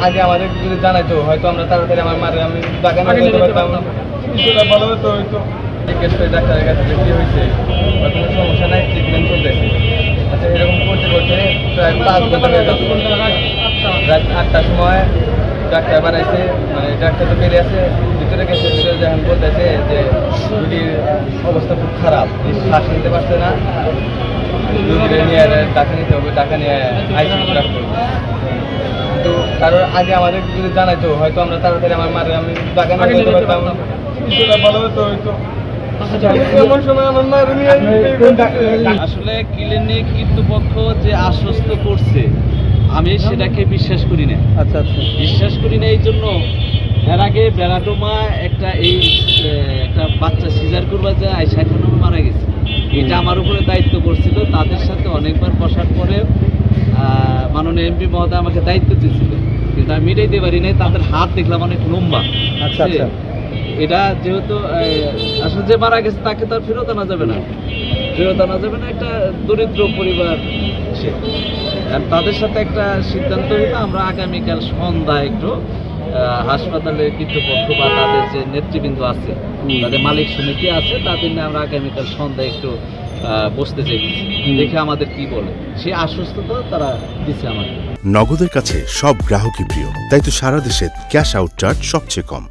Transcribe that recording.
আগে আমাদের যদি জানাইতো হয়তো আমরা তাড়াতাড়ি আমার মারে আমি বাগানে যেতে পারতাম, কিছুটা ভালো হতো হয়তো। টিকিট পেয়ে ডাক্তারের কাছে কি হয়েছে বা কোনো সমস্যা নাই, ট্রিটমেন্ট চলতেছে। আচ্ছা, এরকম করতে করতে প্রায় 5 ঘন্টা হয়ে গেছে। রাত 8টার সময় ডাক্তার বানাইছে, মানে ডাক্তার তো বেরিয়ে আছে, ভিতরে গেছে, ভিতরে যখন বলতেছে যে রুগীর অবস্থা খুব খারাপ, শ্বাস নিতে পারছে না, রুগীর নিয়ে টাকা নিতে হবে, টাকা নিয়ে আইসিইউ রাখতে হবে। তো কারোর আগে আমাদের যদি জানাইতো হয়তো আমরা তাড়াতাড়ি আমার মারে আমি বাগানে যেতে পারতাম, কিছুটা ভালো হতো হয়তো। আসলে ক্লিনিক কর্তৃপক্ষ যে আশ্বস্ত করছে আমি সেটাকে বিশ্বাস করি না। আচ্ছা আচ্ছা, বিশ্বাস করি না এই জন্য, এর আগে বেড়াডোমা একটা বাচ্চা সিজার করবা যায় আইসা এখনো মারা গেছে। এটা আমার উপরে দায়িত্ব করছিল, তাদের সাথে অনেকবার বসার পরে মাননীয় এমপি মহোদয় আমাকে দায়িত্ব দিয়েছিল, কিন্তু আমি মিটাইতে পারি নাই। তাদের হাত দেখলাম অনেক লম্বা। আচ্ছা আচ্ছা, এটা যেহেতু আসলে যে মারা গেছে তাকে তো আর ফেরত আনা যাবে না, একটা দরিদ্র পরিবার সে। তাদের সাথে একটা সিদ্ধান্ত হইলো আমরা আগামীকাল সন্ধ্যায় একটু হাসপাতালের কর্তৃপক্ষ বা তাদের যে নেতৃবৃন্দ আছে, তাদের মালিক সমিতি আছে, তাদের নিয়ে আমরা আগামীকাল সন্ধ্যায় একটু বসতে চাইছি, দেখে আমাদের কি বলে। সেই আশ্বস্ততা তারা দিচ্ছে আমাদের। নগদের কাছে সব গ্রাহকই প্রিয়, তাই তো সারা দেশে ক্যাশ আউট চার্জ সবচেয়ে কম।